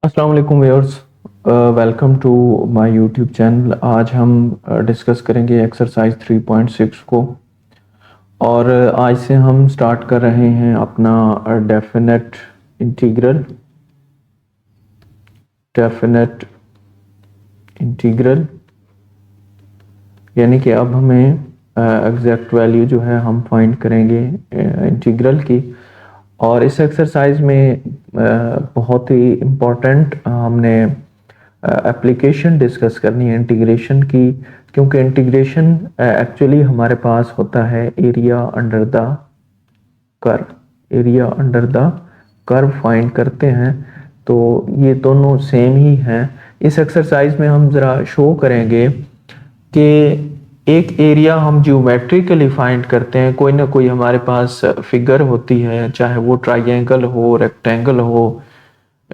अस्सलाम वालेकुम viewers, welcome to my YouTube channel. आज हम डिस्कस करेंगे एक्सरसाइज 3.6 को। और आज से हम स्टार्ट कर रहे हैं अपना डेफिनेट इंटीग्रल। डेफिनेट इंटीग्रल यानी कि अब हमें एग्जैक्ट वैल्यू जो है हम फाइंड करेंगे इंटीग्रल की। और इस एक्सरसाइज में बहुत ही इम्पोर्टेंट हमने एप्लीकेशन डिस्कस करनी है इंटीग्रेशन की, क्योंकि इंटीग्रेशन एक्चुअली हमारे पास होता है area under the curve. Area under the curve find करते हैं, तो ये दोनों सेम ही हैं। इस एक्सरसाइज में हम ज़रा शो करेंगे कि एक एरिया हम ज्योमेट्रिकली फाइंड करते हैं। कोई ना कोई हमारे पास फिगर होती है, चाहे वो ट्राइंगल हो, रेक्टेंगल हो,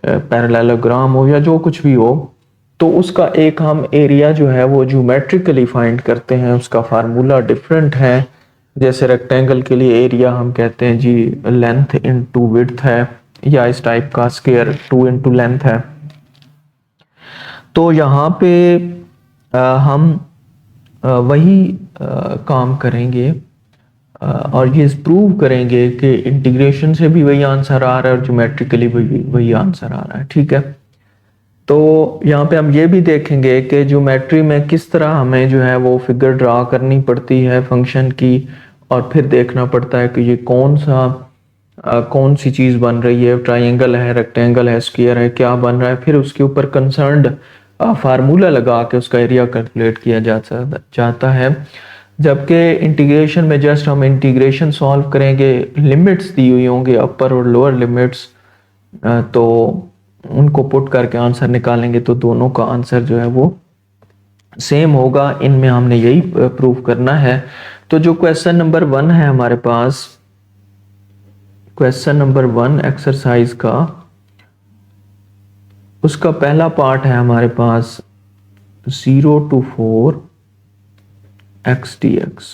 पैरेललोग्राम हो या जो कुछ भी हो, तो उसका एक हम एरिया जो है वो ज्योमेट्रिकली फाइंड करते हैं। उसका फार्मूला डिफरेंट है। जैसे रेक्टेंगल के लिए एरिया हम कहते हैं जी लेंथ इनटू विड्थ है, या इस टाइप का स्क्वायर 2 इनटू लेंथ है। तो यहाँ पे हम वही काम करेंगे और ये प्रूव करेंगे कि इंटीग्रेशन से भी वही आंसर आ रहा है और ज्योमेट्रिकली भी वही आंसर आ रहा है। ठीक है, तो यहाँ पे हम ये भी देखेंगे कि ज्योमेट्री में किस तरह हमें जो है वो फिगर ड्रा करनी पड़ती है फंक्शन की, और फिर देखना पड़ता है कि ये कौन सी चीज़ बन रही है, ट्राइंगल है, रेक्टेंगल है, स्क्वायर है, क्या बन रहा है। फिर उसके ऊपर कंसर्न्ड फार्मूला लगा के उसका एरिया कैलकुलेट किया जाता है। जबकि इंटीग्रेशन में जस्ट हम इंटीग्रेशन सॉल्व करेंगे, लिमिट्स दी हुई होंगी अपर और लोअर लिमिट्स, तो उनको पुट करके आंसर निकालेंगे तो दोनों का आंसर जो है वो सेम होगा। इनमें हमने यही प्रूव करना है। तो जो क्वेश्चन नंबर 1 है हमारे पास, क्वेश्चन नंबर 1 एक्सरसाइज का, उसका पहला पार्ट है हमारे पास 0 to 4 x dx।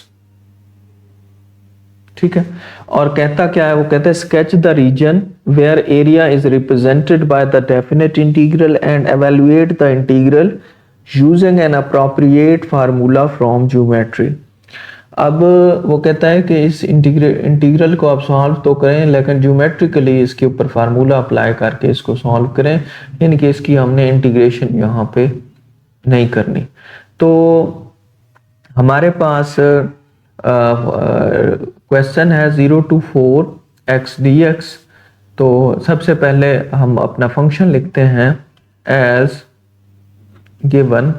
ठीक है, और कहता क्या है, वो कहता है sketch the region where area is represented by the definite integral and evaluate the integral using an appropriate formula from geometry. अब वो कहता है कि इस इंटीग्रल को आप सॉल्व तो करें, लेकिन ज्योमेट्रिकली इसके ऊपर फार्मूला अप्लाई करके इसको सॉल्व करें। इन केस की हमने इंटीग्रेशन यहाँ पे नहीं करनी। तो हमारे पास क्वेश्चन है 0 to 4 x dx। तो सबसे पहले हम अपना फंक्शन लिखते हैं एज गिवन।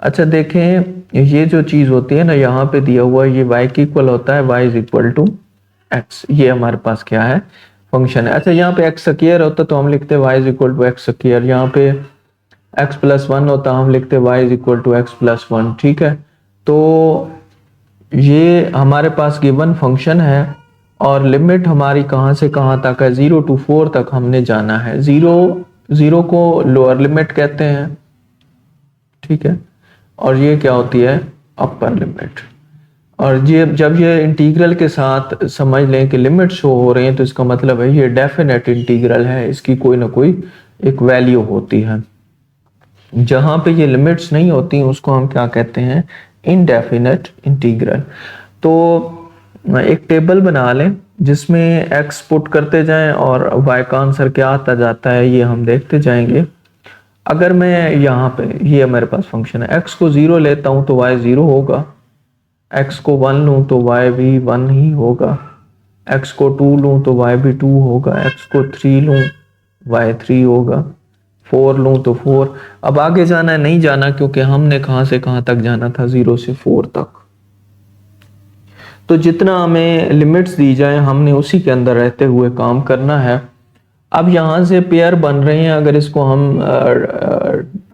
अच्छा देखें, ये जो चीज़ होती है ना, यहाँ पे दिया हुआ है ये y के इक्वल होता है, y is equal to x। ये हमारे पास क्या है, फंक्शन है। अच्छा यहाँ पे x स्क्वायर होता तो हम लिखते y is equal to x square. यहाँ पे x प्लस 1 होता हम लिखते y is equal to x plus 1। ठीक है, तो ये हमारे पास गिवन फंक्शन है और लिमिट हमारी कहाँ से कहाँ तक है, 0 to 4 तक हमने जाना है। जीरो को लोअर लिमिट कहते हैं। ठीक है, और ये क्या होती है, अपर लिमिट। और ये जब ये इंटीग्रल के साथ समझ लें कि लिमिट शो हो रही हैं, तो इसका मतलब है ये डेफिनेट इंटीग्रल है, इसकी कोई ना कोई एक वैल्यू होती है। जहां पे ये लिमिट्स नहीं होती उसको हम क्या कहते हैं, इनडेफिनेट इंटीग्रल। तो एक टेबल बना लें जिसमें x पुट करते जाएं और y का आंसर क्या आता जाता है ये हम देखते जाएंगे। अगर मैं यहाँ पे, ये मेरे पास फंक्शन है, x को 0 लेता हूँ तो y 0 होगा, x को 1 लूँ तो y भी 1 ही होगा, x को 2 लूँ तो y भी 2 होगा, x को 3 लूँ y 3 होगा, 4 लूँ तो 4। अब आगे जाना है नहीं जाना, क्योंकि हमने कहाँ से कहाँ तक जाना था, 0 से 4 तक। तो जितना हमें लिमिट्स दी जाए हमने उसी के अंदर रहते हुए काम करना है। अब यहाँ से पेयर बन रहे हैं, अगर इसको हम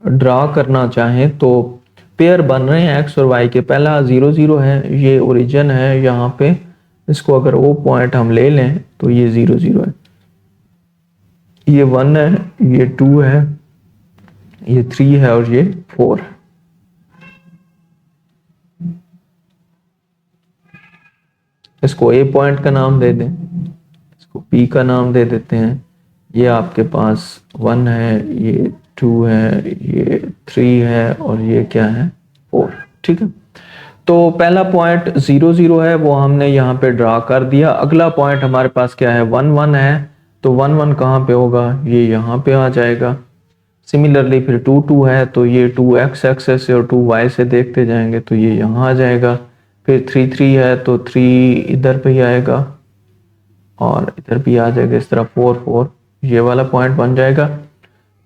ड्रा करना चाहें तो पेयर बन रहे हैं x और y के। पहला 0 0 है, ये ओरिजिन है यहाँ पे, इसको अगर वो पॉइंट हम ले लें तो ये 0 0 है, ये 1 है, ये 2 है, ये 3 है और ये 4 है। इसको ए पॉइंट का नाम दे दें, इसको पी का नाम दे देते हैं, ये आपके पास 1 है, ये 2 है, ये 3 है और ये क्या है 4। ठीक है, तो पहला पॉइंट 0 0 है वो हमने यहाँ पे ड्रा कर दिया। अगला पॉइंट हमारे पास क्या है 1 1 है, तो 1 1 कहाँ पे होगा, ये यहाँ पे आ जाएगा। सिमिलरली फिर 2 2 है तो ये 2 x एक्सेस से और 2 y से देखते जाएंगे तो ये यहाँ आ जाएगा। फिर 3 3 है तो 3 इधर पे ही आएगा और इधर भी आ जाएगा, इस तरह 4 4 ये वाला पॉइंट बन जाएगा।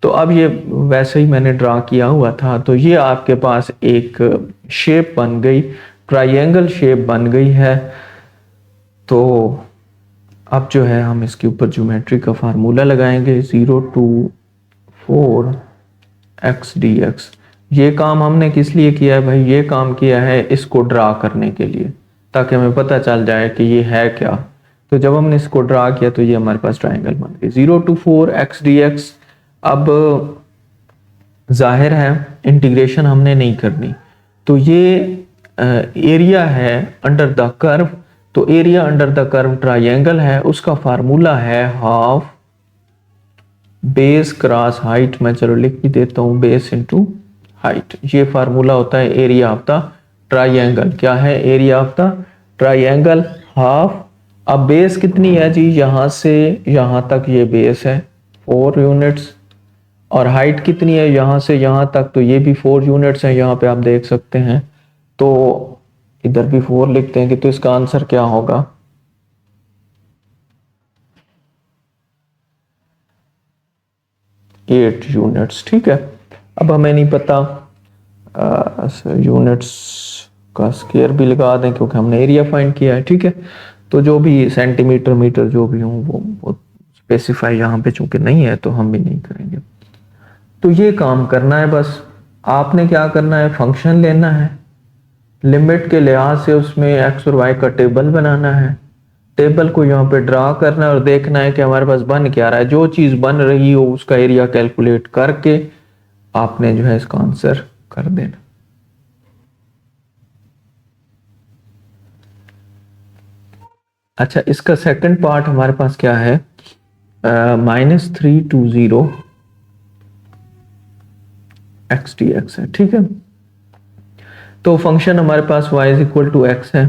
तो अब ये वैसे ही मैंने ड्रा किया हुआ था, तो ये आपके पास एक शेप बन गई, ट्रायंगल शेप बन गई है। तो अब जो है हम इसके ऊपर ज्योमेट्री का फार्मूला लगाएंगे, 0 to 4 x dx। ये काम हमने किस लिए किया है भाई, ये काम किया है इसको ड्रा करने के लिए, ताकि हमें पता चल जाए कि ये है क्या। तो जब हमने इसको ड्रा किया तो ये हमारे पास ट्रायंगल बन गई 0 to 4 x dx। अब जाहिर है इंटीग्रेशन हमने नहीं करनी, तो ये एरिया है अंडर द कर्व। तो area under the curve triangle है, उसका फार्मूला है हाफ बेस क्रॉस हाइट। मैं चलो लिख भी देता हूं, बेस इनटू हाइट। ये फार्मूला होता है एरिया ऑफ द ट्रायंगल। क्या है area of the triangle, half. अब बेस कितनी है जी, यहां से यहां तक ये बेस है 4 यूनिट्स, और हाइट कितनी है यहां से यहां तक, तो ये भी 4 यूनिट्स है, यहां पे आप देख सकते हैं। तो इधर भी 4 लिखते हैं कि, तो इसका आंसर क्या होगा 8 यूनिट्स। ठीक है, अब हमें नहीं पता यूनिट्स का स्क्वायर भी लगा दें क्योंकि हमने एरिया फाइंड किया है। ठीक है, तो जो भी सेंटीमीटर मीटर जो भी हो वो स्पेसिफाई यहाँ पे चूंकि नहीं है तो हम भी नहीं करेंगे। तो ये काम करना है बस। आपने क्या करना है, फंक्शन लेना है, लिमिट के लिहाज से उसमें एक्स और वाई का टेबल बनाना है, टेबल को यहाँ पे ड्रा करना है और देखना है कि हमारे पास बन क्या रहा है। जो चीज बन रही हो उसका एरिया कैलकुलेट करके आपने जो है इसका आंसर कर देना। अच्छा, इसका सेकंड पार्ट हमारे पास क्या है, -320 x dx है। ठीक है, तो फंक्शन हमारे पास y is equal to x है।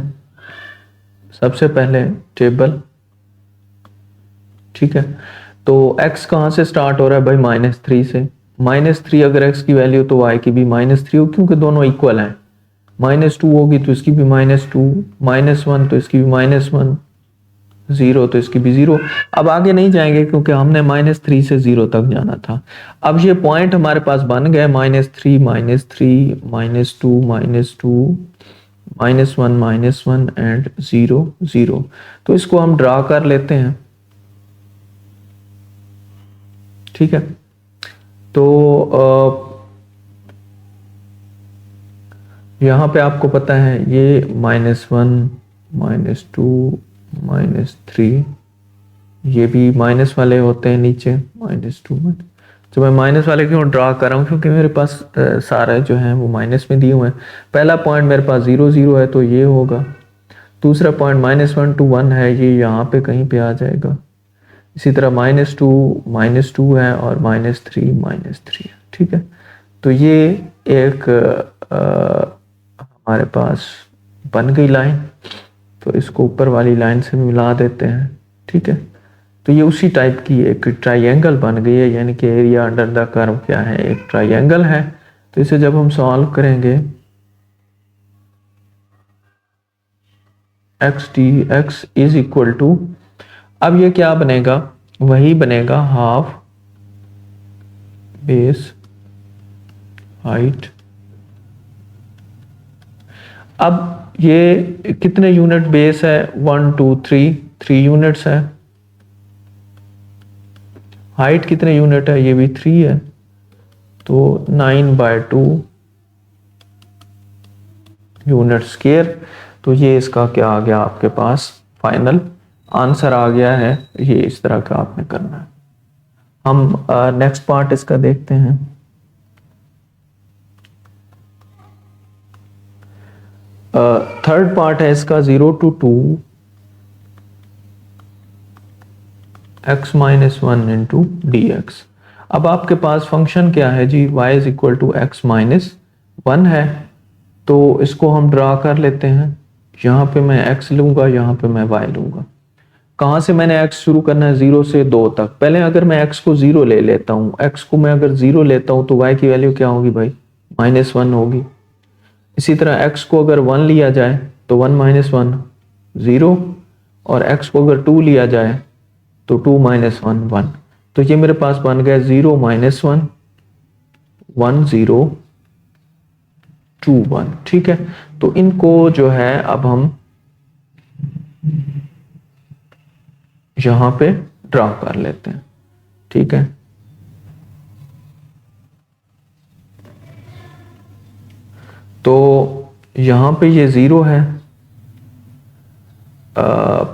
सबसे पहले टेबल, ठीक है, तो x कहां से स्टार्ट हो रहा है भाई, -3 से। -3 अगर x की वैल्यू तो y की भी -3 हो, क्योंकि दोनों इक्वल हैं। -2 होगी तो इसकी भी -2, -1 तो इसकी भी -1, 0 तो इसकी भी 0। अब आगे नहीं जाएंगे क्योंकि हमने -3 से 0 तक जाना था। अब ये पॉइंट हमारे पास बन गए -3 -3 -2 -2 -1 -1 एंड 0 0। तो इसको हम ड्रा कर लेते हैं। ठीक है, तो यहाँ पे आपको पता है ये -1 -2 -3 ये भी माइनस वाले होते हैं नीचे, -2। तो मैं माइनस वाले क्यों ड्रा कर रहा हूँ, क्योंकि मेरे पास सारे जो हैं वो माइनस में दिए हुए हैं। पहला पॉइंट मेरे पास 0 0 है तो ये होगा। दूसरा पॉइंट -1 to 1 है, ये यहाँ पे कहीं पे आ जाएगा। इसी तरह -2 है और -3 है। ठीक है, तो ये एक हमारे पास बन गई लाइन। तो इसको ऊपर वाली लाइन से मिला देते हैं। ठीक है, तो ये उसी टाइप की एक ट्रायंगल बन गई है, यानी कि एरिया अंडर द कर्व क्या है, एक ट्रायंगल है। तो इसे जब हम सॉल्व करेंगे, x dx is equal to, अब ये क्या बनेगा, वही बनेगा हाफ बेस हाइट। अब ये कितने यूनिट बेस है, 1 2 3 यूनिट्स है। हाइट कितने यूनिट है, ये भी 3 है, तो 9/2 यूनिट स्क्वायर। तो ये इसका क्या आ गया आपके पास, फाइनल आंसर आ गया है। ये इस तरह का आपने करना है। हम नेक्स्ट पार्ट इसका देखते हैं। थर्ड पार्ट है इसका 0 to 2 x minus one into D x. अब आपके पास फंक्शन क्या है जी, y is equal to x minus one है, तो इसको हम ड्रा कर लेते हैं। यहाँ पे मैं x लूंगा, यहाँ पे मैं y लूंगा। कहाँ से मैंने x शुरू करना है, 0 से 2 तक। पहले अगर मैं x को 0 ले लेता हूँ, x को मैं अगर 0 लेता हूँ तो y की वैल्यू क्या होगी भाई, माइनस वन होगी। इसी तरह x को अगर 1 लिया जाए तो 1 माइनस वन 0, और x को अगर 2 लिया जाए तो 2 माइनस वन 1। तो ये मेरे पास बन गया 0 माइनस वन 1 0 2 1। ठीक है, तो इनको जो है अब हम यहां पे ड्रा कर लेते हैं। ठीक है, तो यहां पे ये 0 है,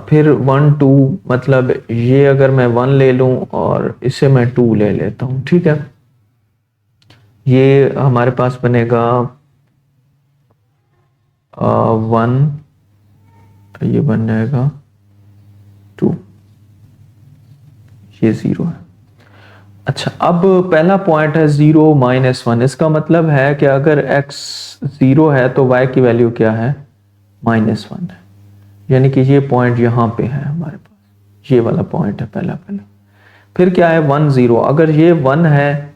फिर 1 2, मतलब ये अगर मैं 1 ले लूं और इसे मैं 2 ले लेता हूं। ठीक है, ये हमारे पास बनेगा 1, ये बन जाएगा 2, ये 0 है। अच्छा, अब पहला पॉइंट है 0 माइनस वन। इसका मतलब है कि अगर x 0 है तो y की वैल्यू क्या है, माइनस वन है। यानी कि ये पॉइंट यहाँ पे है हमारे पास, ये वाला पॉइंट है पहला। फिर क्या है 1 0, अगर ये 1 है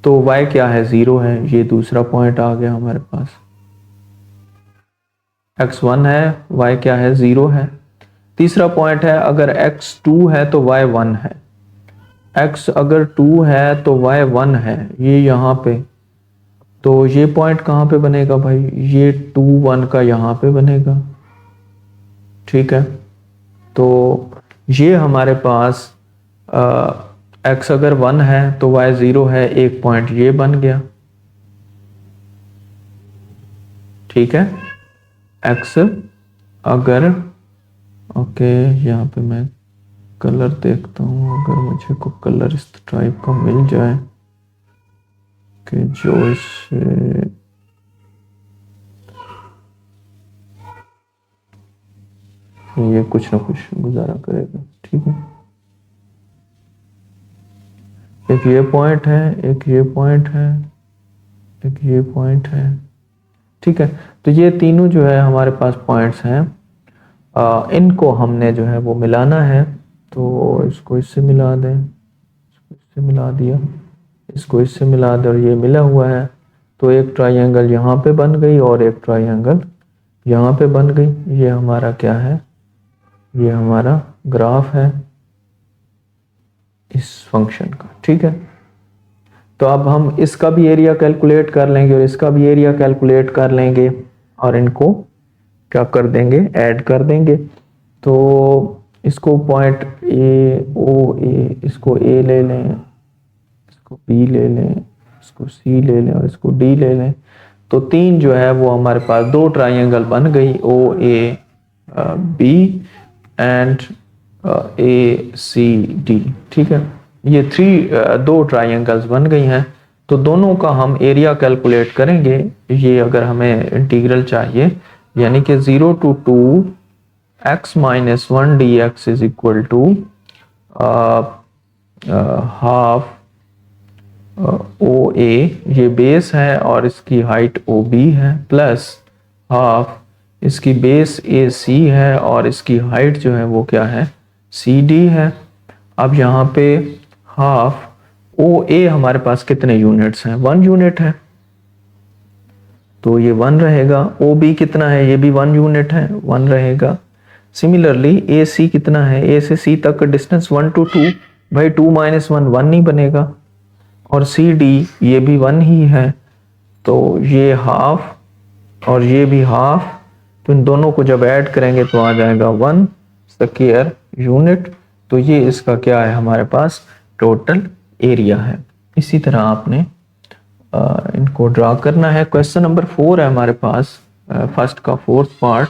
तो y क्या है, 0 है। ये दूसरा पॉइंट आ गया हमारे पास। x 1 है, y क्या है, 0 है। तीसरा पॉइंट है अगर x 2 है तो y 1 है। x अगर 2 है तो y 1 है, ये यहाँ पे। तो ये पॉइंट कहाँ पे बनेगा भाई, ये 2 1 का यहाँ पे बनेगा। ठीक है, तो ये हमारे पास x अगर 1 है तो y 0 है, एक पॉइंट ये बन गया। ठीक है, x अगर, ओके, यहाँ पे मैं कलर देखता हूँ, अगर मुझे को कलर इस टाइप का मिल जाए कि जो इससे ये कुछ ना कुछ गुजारा करेगा। ठीक है, एक ये पॉइंट है, एक ये पॉइंट है, एक ये पॉइंट है। ठीक है, तो ये तीनों जो है हमारे पास पॉइंट्स हैं, इनको हमने जो है वो मिलाना है। तो इसको इससे मिला दें, इसको इससे मिला दिया, इसको इससे मिला दें, और ये मिला हुआ है। तो एक ट्राइंगल यहाँ पे बन गई और एक ट्राइंगल यहाँ पे बन गई। ये हमारा क्या है, ये हमारा ग्राफ है इस फंक्शन का। ठीक है, तो अब हम इसका भी एरिया कैलकुलेट कर लेंगे और इसका भी एरिया कैलकुलेट कर लेंगे, और इनको क्या कर देंगे, ऐड कर देंगे। तो इसको पॉइंट ए ओ ए, इसको ए ले लें, इसको बी ले लें, इसको सी ले लें और इसको डी ले लें। तो तीन जो है वो हमारे पास दो ट्राइंगल बन गई, O A B and A C D. ठीक है, ये दो ट्राइंगल्स बन गई हैं। तो दोनों का हम एरिया कैलकुलेट करेंगे। ये अगर हमें इंटीग्रल चाहिए, यानी कि 0 to 2 x minus one D x is equal to half O A, ये बेस है और इसकी हाइट ओ बी है, प्लस हाफ इसकी बेस ए सी है और इसकी हाइट जो है वो क्या है, सी डी है। अब यहाँ पे हाफ ओ ए हमारे पास कितने यूनिट्स हैं, 1 यूनिट है, तो ये 1 रहेगा। ओ बी कितना है, ये भी 1 यूनिट है, 1 रहेगा। सिमिलरली ए सी कितना है, ए से सी तक का डिस्टेंस 1 to 2, भाई 2 माइनस वन 1 नहीं बनेगा। और सी डी ये भी 1 ही है, तो ये हाफ और ये भी हाफ, तो इन दोनों को जब ऐड करेंगे तो आ जाएगा 1 स्क्वायर यूनिट। तो ये इसका क्या है, हमारे पास टोटल एरिया है। इसी तरह आपने इनको ड्रा करना है। क्वेश्चन नंबर 4 है हमारे पास, फर्स्ट का फोर्थ पार्ट।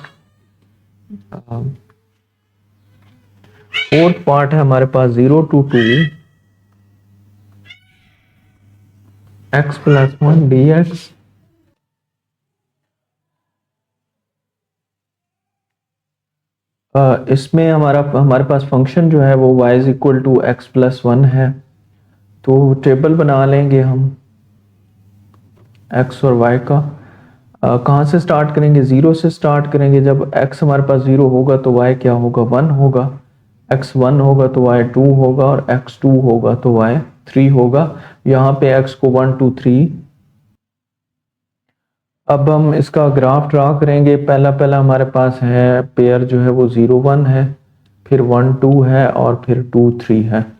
फोर्थ पार्ट है हमारे पास 0 to 2 x plus one D x इसमें हमारे पास फंक्शन जो है वो y is equal to x plus one है। तो टेबल बना लेंगे हम x और y का। कहाँ से स्टार्ट करेंगे? ज़ीरो से स्टार्ट करेंगे। जब x हमारे पास ज़ीरो होगा तो y क्या होगा? वन होगा। x वन होगा तो y टू होगा, और x टू होगा तो y थ्री होगा। यहाँ पे x को वन टू थ्री। अब हम इसका ग्राफ ड्रा करेंगे। पहला हमारे पास है पेयर जो है वो ज़ीरो वन है, फिर वन टू है, और फिर टू थ्री है।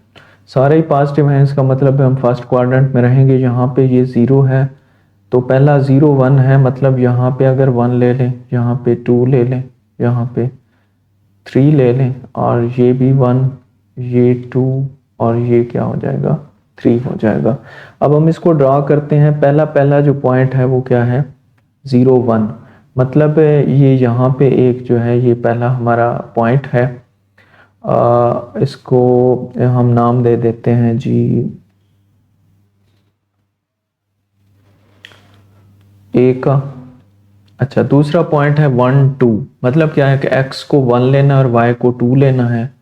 सारे ही पॉजिटिव हैं, इसका मतलब है हम फर्स्ट क्वाड्रेंट में रहेंगे। यहाँ पे ये ज़ीरो है तो पहला ज़ीरो वन है, मतलब यहाँ पे अगर वन ले लें, यहाँ पे टू ले लें, यहाँ पे थ्री ले लें, और ये भी वन, ये टू, और ये क्या हो जाएगा? थ्री हो जाएगा। अब हम इसको ड्रा करते हैं। पहला जो पॉइंट है वो क्या है? Zero one. मतलब ये यहाँ पे एक जो है ये पहला हमारा पॉइंट है। इसको हम नाम दे देते हैं जी ए का। अच्छा, दूसरा पॉइंट है वन टू। मतलब क्या है कि x को वन लेना है और y को टू लेना है।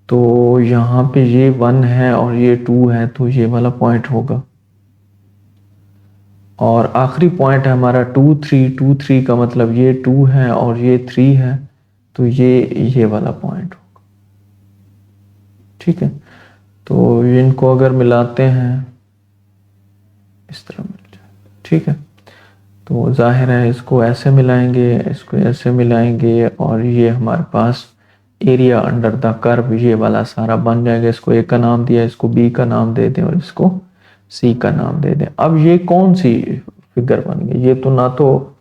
तो यहाँ पे ये वन है और ये टू है, तो ये वाला पॉइंट होगा। और आखिरी पॉइंट है हमारा टू थ्री का मतलब ये टू है और ये थ्री है, तो ये वाला पॉइंट होगा। ठीक है, तो इनको अगर मिलाते हैं इस तरह मिल जाए। ठीक है, तो जाहिर है इसको ऐसे मिलाएंगे, इसको ऐसे मिलाएंगे, और ये हमारे पास एरिया अंडर द कर्व ये वाला सारा बन जाएगा। इसको ए का नाम दिया, इसको बी का नाम दे दें, और इसको सी का नाम दे दें। अब ये कौन सी फिगर बन गई? ये तो ना तो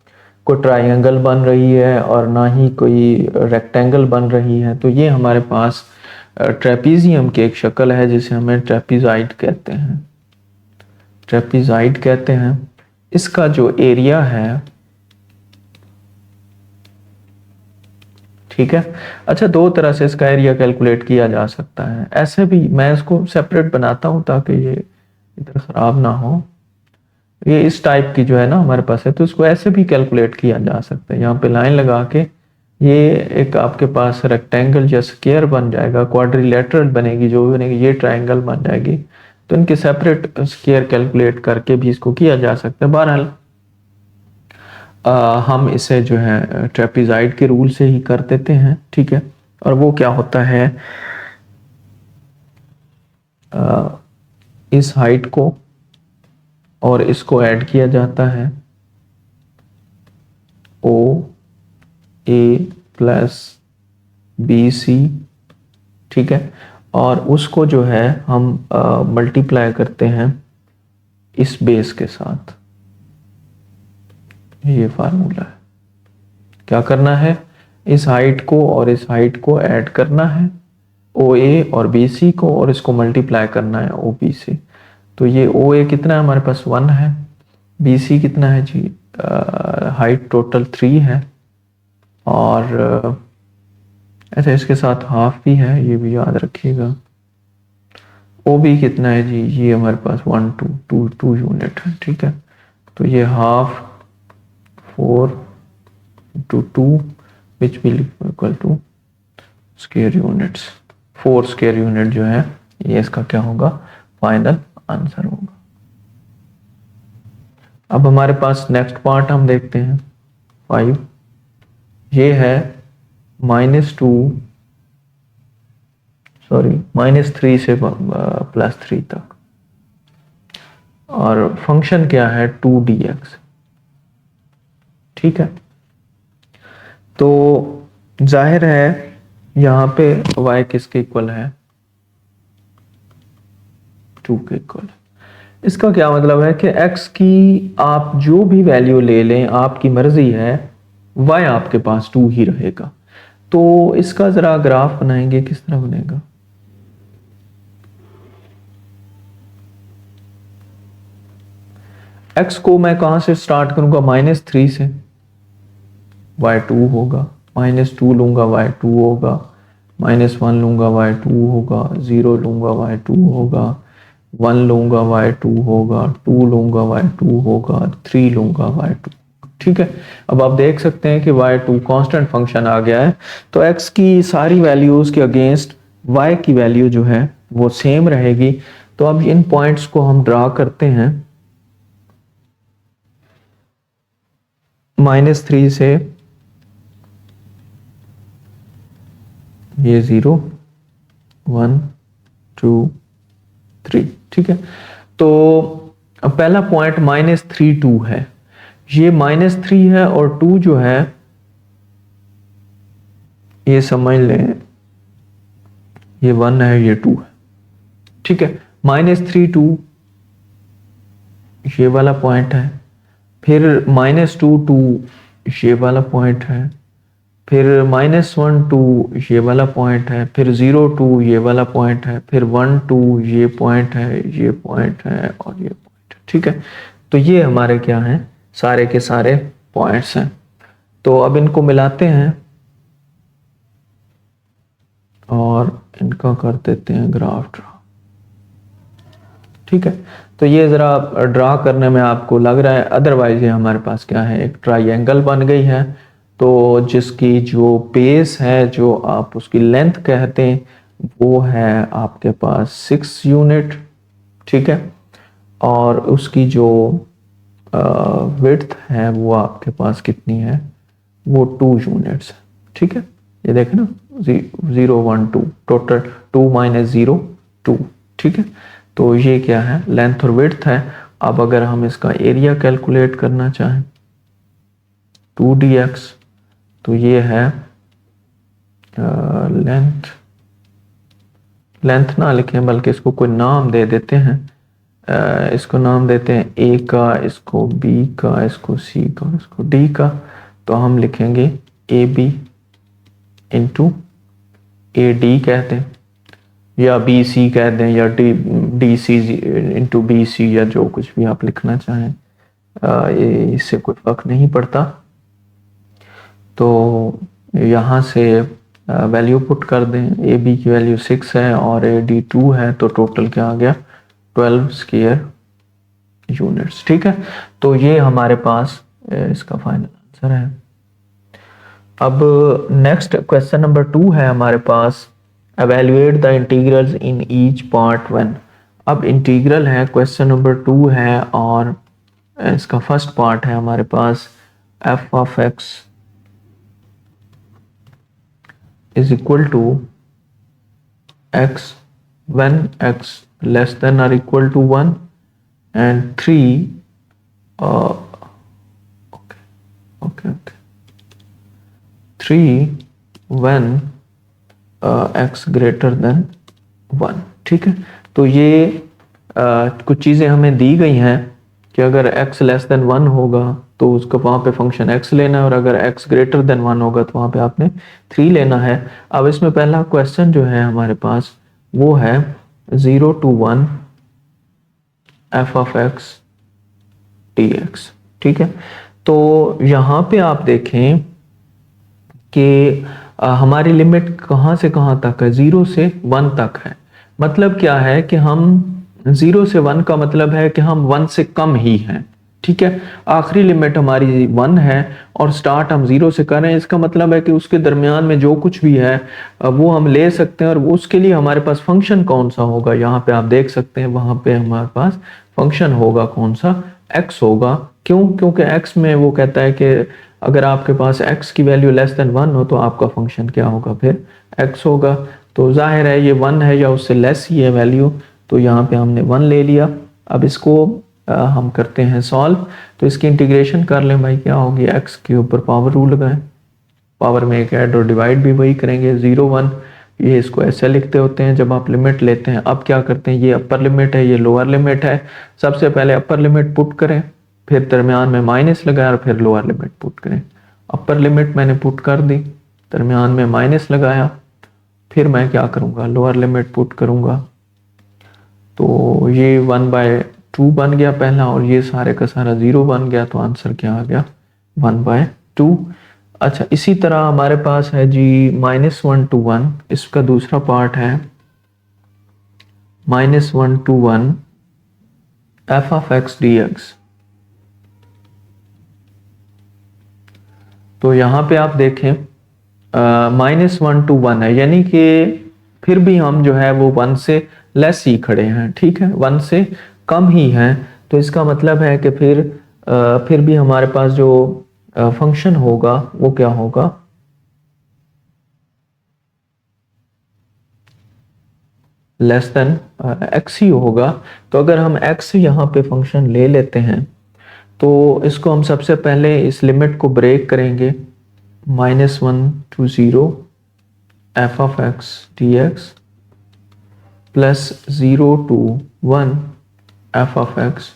कोई ट्राइंगल बन रही है और ना ही कोई रेक्टेंगल बन रही है। तो ये हमारे पास ट्रेपीजियम की एक शक्ल है जिसे हमें ट्रेपीजाइड कहते हैं। ट्रेपीजाइड कहते हैं। इसका जो एरिया है, ठीक है। अच्छा, दो तरह से इसका एरिया कैलकुलेट किया जा सकता है। ऐसे भी मैं इसको सेपरेट बनाता हूं ताकि ये इधर खराब ना हो। ये इस टाइप की जो है ना हमारे पास है, तो इसको ऐसे भी कैलकुलेट किया जा सकता है। यहाँ पे लाइन लगा के ये एक आपके पास रेक्टेंगल या स्क्वायर बन जाएगा, क्वाड्रिलेटरल बनेगी, जो भी बनेगी, ये ट्राइंगल बन जाएगी। तो इनके सेपरेट स्क्वायर कैलकुलेट करके भी इसको किया जा सकता है। बहरहाल हम इसे जो है ट्रेपीजाइड के रूल से ही कर देते हैं। ठीक है, और वो क्या होता है, इस हाइट को और इसको ऐड किया जाता है, ओ ए प्लस बी सी। ठीक है, और उसको जो है हम मल्टीप्लाई करते हैं इस बेस के साथ। ये फार्मूला है। क्या करना है? इस हाइट को और इस हाइट को ऐड करना है, ओ ए और बी सी को, और इसको मल्टीप्लाई करना है ओ बी से। तो ये ओ ए कितना है हमारे पास? वन है। बी सी कितना है जी? हाइट टोटल थ्री है, और ऐसे इसके साथ हाफ भी है, ये भी याद रखिएगा। ओ बी कितना है जी? ये हमारे पास वन टू यूनिट है। ठीक है, तो ये half 4 into 2 which will equal to square units। 4 square unit जो है ये इसका क्या होगा? फाइनल आंसर होगा। अब हमारे पास नेक्स्ट पार्ट हम देखते हैं 5। ये है -3 से +3 तक, और फंक्शन क्या है? 2dx। ठीक है, तो जाहिर है यहाँ पे y किसके इक्वल है? 2 के इक्वल। इसका क्या मतलब है कि x की आप जो भी वैल्यू ले लें, आपकी मर्जी है, y आपके पास 2 ही रहेगा। तो इसका जरा ग्राफ बनाएंगे, किस तरह बनेगा? x को मैं कहां से स्टार्ट करूंगा? -3 से। y2 होगा, -2 लूंगा y2 होगा, -1 लूंगा y2 होगा, 0 लूंगा y2 होगा, 1 लूंगा y2 होगा, 2 लूंगा y2 होगा, 3 लूंगा y2। ठीक है। अब आप देख सकते हैं कि y2 कांस्टेंट फंक्शन आ गया है, तो x की सारी वैल्यूज के अगेंस्ट y की वैल्यू जो है वो सेम रहेगी। तो अब इन पॉइंट्स को हम ड्रा करते हैं। -3 से ये 0 1 2 3, ठीक है। तो अब पहला पॉइंट -3 2 है, ये -3 है और 2 जो है ये समझ लें ये 1 है, ये 2 है, ठीक है। -3 2 ये वाला पॉइंट है, फिर -2 2 ये वाला पॉइंट है, फिर -1 2 ये वाला पॉइंट है, फिर 0 2 ये वाला पॉइंट है, फिर 1 2 ये पॉइंट है, ये पॉइंट है और ये पॉइंट है, ठीक है। तो ये हमारे क्या हैं, सारे के सारे पॉइंट्स हैं। तो अब इनको मिलाते हैं और इनका कर देते हैं ग्राफ ड्रा, ठीक है। तो ये ज़रा ड्रा करने में आपको लग रहा है, अदरवाइज ये हमारे पास क्या है, एक ट्राइंगल बन गई है। तो जिसकी जो बेस है, जो आप उसकी लेंथ कहते हैं, वो है आपके पास 6 यूनिट, ठीक है। और उसकी जो विड्थ है वो आपके पास कितनी है, वो 2 यूनिट्स है, ठीक है। ये देखें ना, 0 1 2 टोटल 2 - 0 2, ठीक है। तो ये क्या है, लेंथ और विड्थ है। अब अगर हम इसका एरिया कैलकुलेट करना चाहें 2dx, तो ये है लेंथ ना लिखें बल्कि इसको कोई नाम दे देते हैं। इसको नाम देते हैं ए का, इसको बी का, इसको सी का, इसको डी का। तो हम लिखेंगे A B into A D कहते हैं, या बी सी कह दें, या D C into B C, या जो कुछ भी आप लिखना चाहें, ये इससे कोई फर्क नहीं पड़ता। तो यहाँ से वैल्यू पुट कर दें, ए बी की वैल्यू 6 है और ए डी 2 है, तो टोटल क्या आ गया 12 स्क्वायर यूनिट्स, ठीक है। तो ये हमारे पास इसका फाइनल आंसर है। अब नेक्स्ट क्वेश्चन नंबर 2 है हमारे पास, evaluate the integrals in each part 1। अब इंटीग्रल है, क्वेश्चन नंबर 2 है और इसका फर्स्ट पार्ट है हमारे पास f of x is equal to x when x less than or equal to 1 and 3 okay 3 when x greater than 1, ठीक है। तो ये कुछ चीज़ें हमें दी गई हैं कि अगर x लेस देन 1 होगा तो उसका वहाँ पे फंक्शन x लेना है, और अगर x ग्रेटर देन 1 होगा तो वहाँ पे आपने 3 लेना है। अब इसमें पहला क्वेश्चन जो है हमारे पास वो है 0 to 1 f of x dx, ठीक है। तो यहाँ पे आप देखें कि हमारी लिमिट कहाँ से कहाँ तक है, 0 से 1 तक है। मतलब क्या है कि हम 0 से 1 का मतलब है कि हम 1 से कम ही हैं, ठीक है। आखिरी लिमिट हमारी 1 है और स्टार्ट हम 0 से कर रहे हैं, इसका मतलब है कि उसके दरमियान में जो कुछ भी है वो हम ले सकते हैं। और उसके लिए हमारे पास फंक्शन कौन सा होगा, यहाँ पे आप देख सकते हैं, वहां पे हमारे पास फंक्शन होगा कौन सा, x होगा। क्यों? क्योंकि x में वो कहता है कि अगर आपके पास x की वैल्यू लेस देन 1 हो तो आपका फंक्शन क्या होगा, फिर x होगा। तो जाहिर है ये 1 है या उससे लेस ही है वैल्यू, तो यहाँ पे हमने 1 ले लिया। अब इसको हम करते हैं सॉल्व। तो इसकी इंटीग्रेशन कर लें भाई, क्या होगी, x के ऊपर पावर रूल लगाएं, पावर में एक ऐड और डिवाइड भी वही करेंगे, 0 1। ये इसको ऐसे लिखते होते हैं जब आप लिमिट लेते हैं। अब क्या करते हैं, ये अपर लिमिट है, ये लोअर लिमिट है। सबसे पहले अपर लिमिट पुट करें, फिर दरमियान में माइनस लगाया और फिर लोअर लिमिट पुट करें। अपर लिमिट मैंने पुट कर दी, दरमियान में माइनस लगाया, फिर मैं क्या करूँगा, लोअर लिमिट पुट करूँगा। तो ये 1/2 बन गया पहला, और ये सारे का सारा 0 बन गया। तो आंसर क्या आ गया, 1/2। अच्छा, इसी तरह हमारे पास है जी -1 to 1, इसका दूसरा पार्ट है -1 to 1 f of x dx। तो यहाँ पे आप देखें -1 to 1 है, यानी कि फिर भी हम जो है वो 1 से लेस ही खड़े हैं, ठीक है, 1 से कम ही हैं। तो इसका मतलब है कि फिर भी हमारे पास जो फंक्शन होगा वो क्या होगा, लेस देन x ही होगा। तो अगर हम x यहाँ पे फंक्शन ले लेते हैं तो इसको हम सबसे पहले इस लिमिट को ब्रेक करेंगे, -1 to 0 f of x dx plus 0 to 1 f of x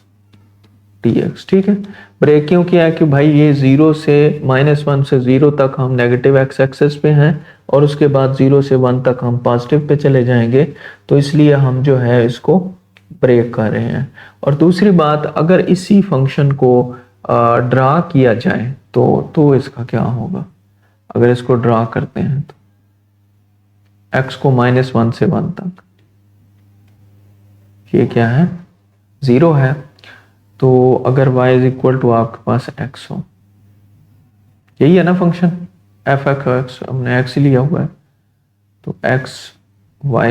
dx, ठीक है। ब्रेक क्यों किया है कि भाई ये 0 से -1 से 0 तक हम नेगेटिव x एक्सेस पे हैं और उसके बाद 0 से 1 तक हम पॉजिटिव पे चले जाएंगे, तो इसलिए हम जो है इसको ब्रेक कर रहे हैं। और दूसरी बात, अगर इसी फंक्शन को ड्रा किया जाए तो इसका क्या होगा, अगर इसको ड्रा करते हैं तो x को -1 से 1 तक, ये क्या है, 0 है। तो अगर y इज इक्वल टू आपके पास x हो, यही है ना फंक्शन f x, हमने x ही लिया हुआ है, तो x y,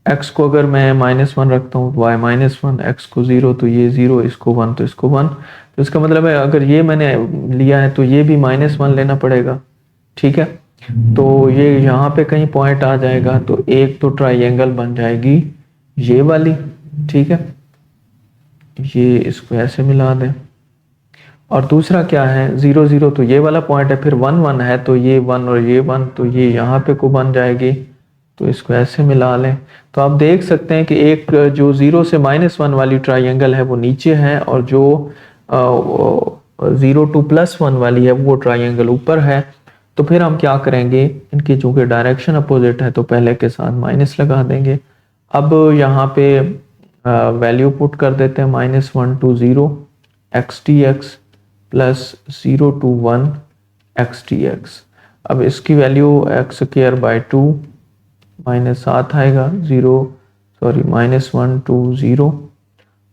x को अगर मैं -1 रखता हूँ y -1, x को 0 तो ये 0, इसको 1 तो इसको 1, तो इसका मतलब है अगर ये मैंने लिया है तो ये भी -1 लेना पड़ेगा, ठीक है। तो ये यहाँ पे कहीं पॉइंट आ जाएगा, तो एक तो ट्राइंगल बन जाएगी ये वाली, ठीक है, ये इसको ऐसे मिला दें। और दूसरा क्या है, 0 0 तो ये वाला पॉइंट है, फिर 1 1 है तो ये 1 और ये 1, तो ये यहाँ पे को बन जाएगी, तो इसको ऐसे मिला लें। तो आप देख सकते हैं कि एक जो 0 से -1 वाली ट्राइंगल है वो नीचे है, और जो 0 to +1 वाली है वो ट्राइंगल ऊपर है। तो फिर हम क्या करेंगे, इनकी चूंकि डायरेक्शन अपोजिट है तो पहले के साथ माइनस लगा देंगे। अब यहाँ पे वैल्यू पुट कर देते हैं, -1 to 0 x dx plus 0 to 1 x dx। अब इसकी वैल्यू x²/2 -7 आएगा, -1 to 0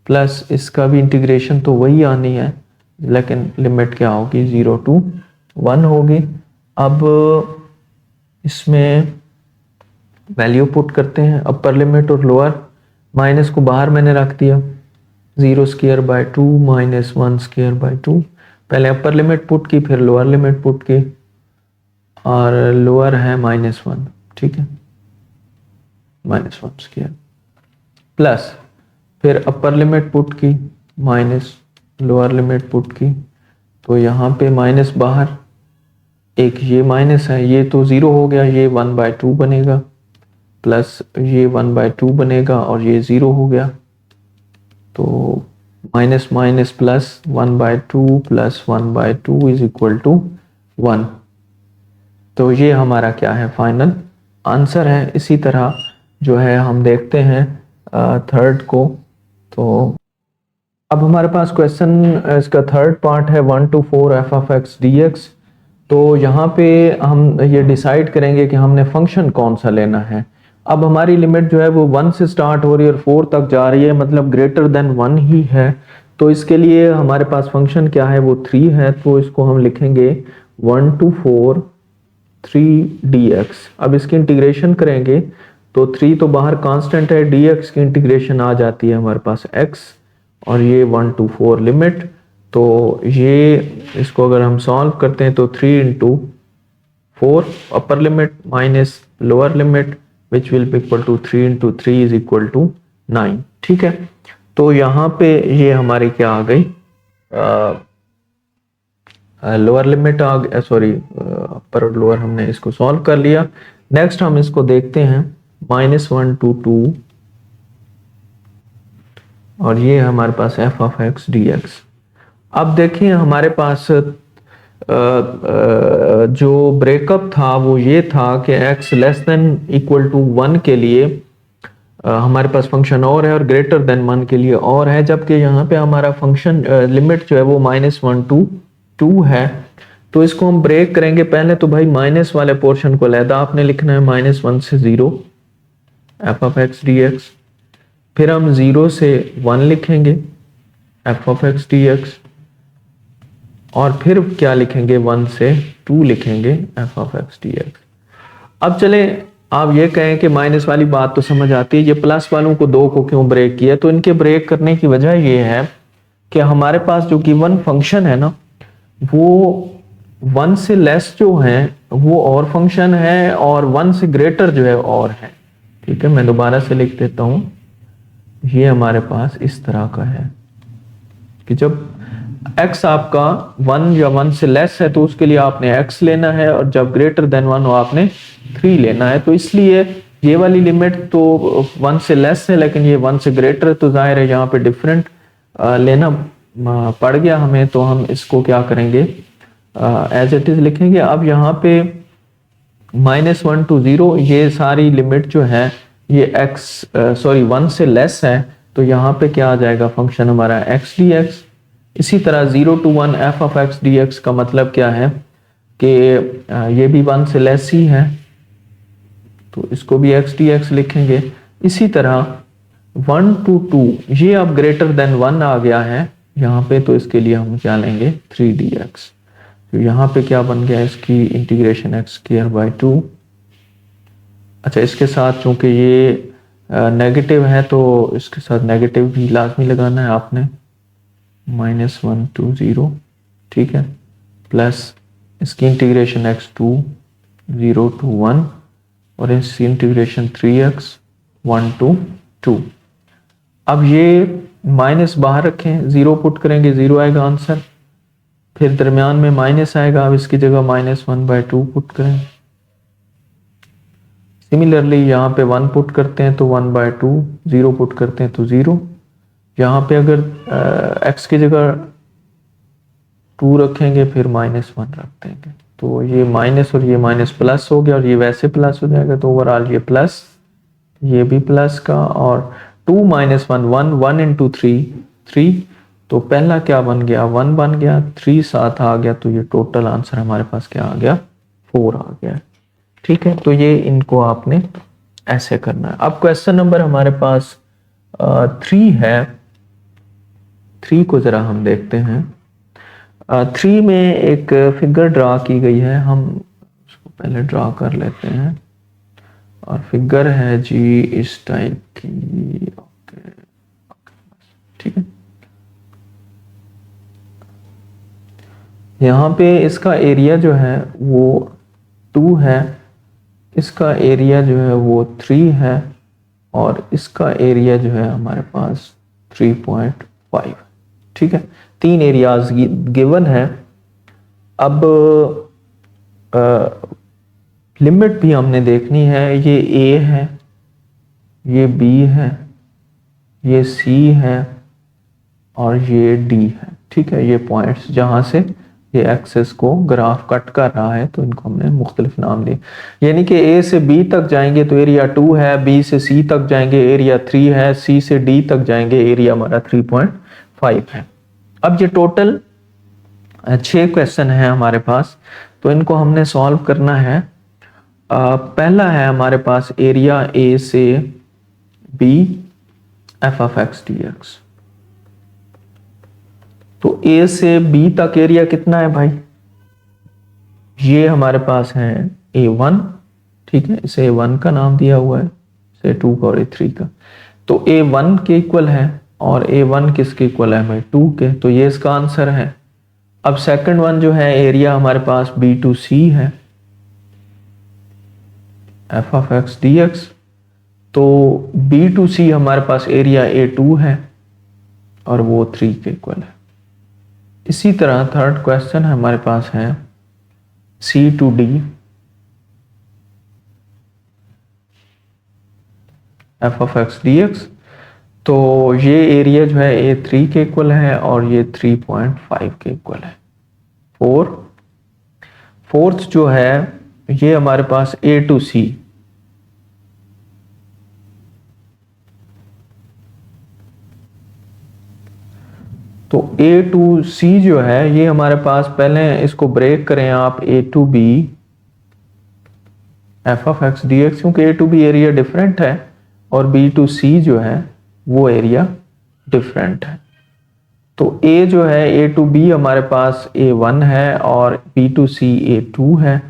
प्लस इसका भी इंटीग्रेशन तो वही आनी है, लेकिन लिमिट क्या होगी, 0 to 1 होगी। अब इसमें वैल्यू पुट करते हैं, अपर लिमिट और लोअर, माइनस को बाहर मैंने रख दिया, 0²/2 -1²/2, पहले अपर लिमिट पुट की फिर लोअर लिमिट पुट की, और लोअर है -1, ठीक है, -1² प्लस फिर अपर लिमिट पुट की माइनस लोअर लिमिट पुट की, तो यहाँ पे माइनस बाहर, एक ये माइनस है, ये तो 0 हो गया, ये 1/2 बनेगा, प्लस ये 1/2 बनेगा और ये 0 हो गया, तो minus minus plus 1/2 plus 1/2 is equal to 1। तो ये हमारा क्या है, फाइनल आंसर है। इसी तरह जो है हम देखते हैं थर्ड को। तो अब हमारे पास क्वेश्चन इसका थर्ड पार्ट है 1 to 4 f of x dx। तो यहाँ पे हम ये डिसाइड करेंगे कि हमने फंक्शन कौन सा लेना है। अब हमारी लिमिट जो है वो 1 से स्टार्ट हो रही है और 4 तक जा रही है, मतलब ग्रेटर देन 1 ही है। तो इसके लिए हमारे पास फंक्शन क्या है, वो 3 है, तो इसको हम लिखेंगे 1 to 4 3 dx। अब इसकी इंटीग्रेशन करेंगे तो 3 तो बाहर कांस्टेंट है, dx की इंटीग्रेशन आ जाती है हमारे पास x, और ये 1 to 4 लिमिट। तो ये इसको अगर हम सॉल्व करते हैं तो 3 into 4 upper limit minus lower limit which will be equal to 3 into 3 is equal to 9। ठीक है, तो यहाँ पे ये हमारी क्या आ गई, लोअर लिमिट आ गई, सॉरी अपर और लोअर, हमने इसको सॉल्व कर लिया। नेक्स्ट हम इसको देखते हैं -1 to 2, और ये हमारे पास f of x dx। अब देखिए हमारे पास जो ब्रेकअप था वो ये था कि x less than equal to 1 के लिए हमारे पास फंक्शन और है, और ग्रेटर देन 1 के लिए और है, जबकि यहाँ पे हमारा फंक्शन लिमिट जो है वो -1 to 2 है। तो इसको हम ब्रेक करेंगे। पहले तो भाई माइनस वाले पोर्शन को अलहदा आपने लिखना है, -1 से 0 f of x dx, फिर हम 0 से 1 लिखेंगे f of x dx, और फिर क्या लिखेंगे 1 से 2 लिखेंगे F of x D x. अब चले आप ये कहें कि माइनस वाली बात तो समझ आती है, ये प्लस वालों को 2 को क्यों ब्रेक किया? तो इनके ब्रेक करने की वजह ये है कि हमारे पास जो गिवन फंक्शन है ना, वो 1 से लेस जो है वो और फंक्शन है, और 1 से ग्रेटर जो है और है। ठीक है, मैं दोबारा से लिख देता हूं। ये हमारे पास इस तरह का है कि जब x आपका 1 या 1 से लेस है तो उसके लिए आपने x लेना है, और जब ग्रेटर देन 1 हो आपने 3 लेना है। तो इसलिए ये वाली लिमिट तो 1 से लेस है, लेकिन ये 1 से ग्रेटर है, तो जाहिर है यहाँ पे डिफरेंट लेना पड़ गया हमें। तो हम इसको क्या करेंगे, एज इट इज लिखेंगे। अब यहाँ पे -1 to 0 ये सारी लिमिट जो है ये x 1 से लेस है, तो यहाँ पे क्या आ जाएगा फंक्शन हमारा x dx। इसी तरह 0 to 1 f of x dx का मतलब क्या है कि ये भी 1 से लेस ही है, तो इसको भी x dx लिखेंगे। इसी तरह 1 to 2 ये अब ग्रेटर देन 1 आ गया है यहाँ पे, तो इसके लिए हम क्या लेंगे 3 dx। तो यहाँ पे क्या बन गया इसकी इंटीग्रेशन x²/2। अच्छा, इसके साथ चूंकि ये नेगेटिव है तो इसके साथ नेगेटिव भी लाजमी लगाना है आपने, -1 to 0। ठीक है, प्लस इसकी इंटीग्रेशन x2 0 to 1, और इसकी इंटीग्रेशन 3x 1 to 2। अब ये माइनस बाहर रखें, 0 पुट करेंगे 0 आएगा आंसर, फिर दरमियान में माइनस आएगा, अब इसकी जगह -1/2 पुट करें। सिमिलरली यहाँ पे 1 पुट करते हैं तो 1/2, 0 पुट करते हैं तो 0। यहाँ पे अगर x की जगह 2 रखेंगे फिर -1 रख देंगे, तो ये माइनस और ये माइनस प्लस हो गया, और ये वैसे प्लस हो जाएगा, तो ओवरऑल ये प्लस, ये भी प्लस का, और 2 - 1 1 into 3 3, तो पहला क्या बन गया 1 बन गया, 3 साथ आ गया, तो ये टोटल आंसर हमारे पास क्या आ गया 4 आ गया। ठीक है, तो ये इनको आपने ऐसे करना है। अब क्वेश्चन नंबर हमारे पास 3 है। 3 को जरा हम देखते हैं। 3 में एक फिगर ड्रा की गई है, हम उसको पहले ड्रा कर लेते हैं, और फिगर है जी इस टाइप की। ओके, ठीक है, यहाँ पे इसका एरिया जो है वो 2 है, इसका एरिया जो है वो 3 है, और इसका एरिया जो है हमारे पास 3.5। ठीक है, 3 एरियाज गिवन है। अब लिमिट भी हमने देखनी है, ये A है, ये B है, ये C है, और ये D है। ठीक है, ये पॉइंट्स जहां से ये एक्सेस को ग्राफ कट कर रहा है, तो इनको हमने मुख्तलिफ नाम दिए। यानी कि A से B तक जाएंगे तो एरिया 2 है, B से C तक जाएंगे एरिया 3 है, C से D तक जाएंगे एरिया हमारा 3.5 है। अब ये टोटल 6 क्वेश्चन है हमारे पास, तो इनको हमने सॉल्व करना है। पहला है हमारे पास एरिया A से B f of x dx। तो A से B तक एरिया कितना है भाई, ये हमारे पास है A1। ठीक है, इसे A1 का नाम दिया हुआ है, इसे 2 का और A3 का, तो A1 के इक्वल है, और A1 किसके इक्वल है भाई 2 के, तो ये इसका आंसर है। अब सेकंड वन जो है एरिया हमारे पास B to C है, f of x dx, तो B to C हमारे पास एरिया A2 है, और वो 3 के इक्वल है। इसी तरह थर्ड क्वेश्चन हमारे पास है C to D f of x dx, तो ये एरिया जो है A3 के इक्वल है, और ये 3.5 के इक्वल है। फोर्थ जो है ये हमारे पास A to C, तो A to C जो है ये हमारे पास, पहले इसको ब्रेक करें आप, A to B f of x dx, क्योंकि A to B area different है, और B to C जो है वो एरिया डिफरेंट है। तो A जो है A टू B हमारे पास A1 है और B टू C A2 है।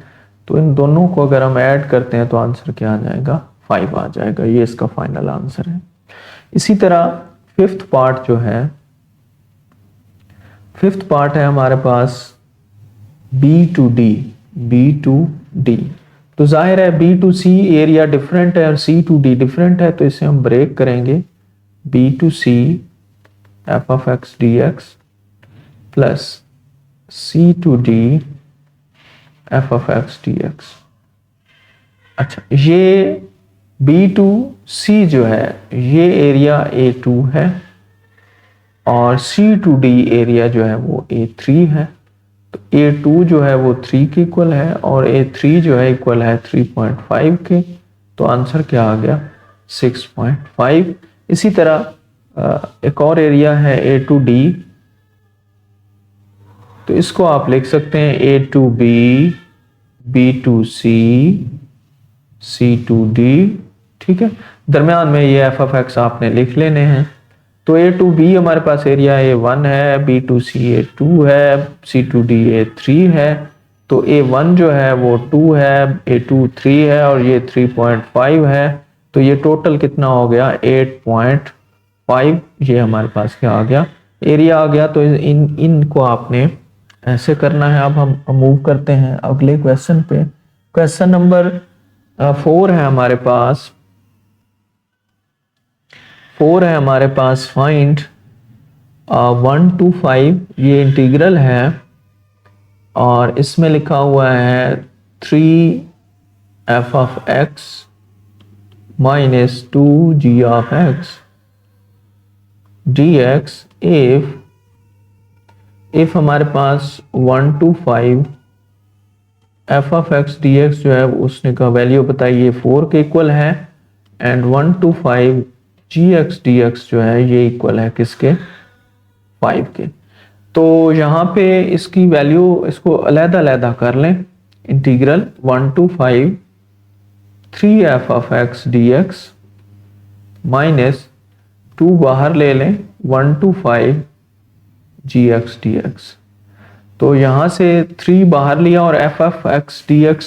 तो इन दोनों को अगर हम ऐड करते हैं तो आंसर क्या आ जाएगा, 5 आ जाएगा। ये इसका फाइनल आंसर है। इसी तरह फिफ्थ पार्ट जो है, फिफ्थ पार्ट है हमारे पास B to D, B to D। तो जाहिर है B to C area different है और C टू D डिफरेंट है, तो इसे हम ब्रेक करेंगे। B to C f of x dx plus C to D f of x dx। अच्छा, ये B टू C जो है ये एरिया A2 है और C टू D एरिया जो है वो A3 है। तो A2 जो है वो 3 के इक्वल है और A3 जो है इक्वल है 3.5 के। तो आंसर क्या आ गया, 6.5। इसी तरह एक और एरिया है A टू D, तो इसको आप लिख सकते हैं A to B, B to C, C to D। ठीक है, दरम्यान में ये f of x आपने लिख लेने हैं। तो A टू B हमारे पास एरिया A1 है, B टू C A2 है, C टू D A3 है। तो A1 जो है वो 2 है, A2 3 है और ये 3.5 है। तो ये टोटल कितना हो गया, 8.5। ये हमारे पास क्या आ गया, एरिया आ गया। तो इनको आपने ऐसे करना है। अब हम मूव करते हैं अगले क्वेश्चन पे। क्वेश्चन नंबर 4 है हमारे पास। 4 है हमारे पास, फाइंड 1 to 5, ये इंटीग्रल है और इसमें लिखा हुआ है 3 f of x minus 2 g of x dx if हमारे पास 1 to 5 f of x dx जो है उसने का वैल्यू बताइए 4 के इक्वल है एंड 1 to 5 gx dx जो है ये इक्वल है किसके, 5 के। तो यहाँ पे इसकी वैल्यू इसको अलग-अलग कर लें। Integral 1 to 5 3f of x dx minus 2 बाहर ले लें 1 to 5 gx dx। तो यहाँ से 3 बाहर लिया और f of x dx,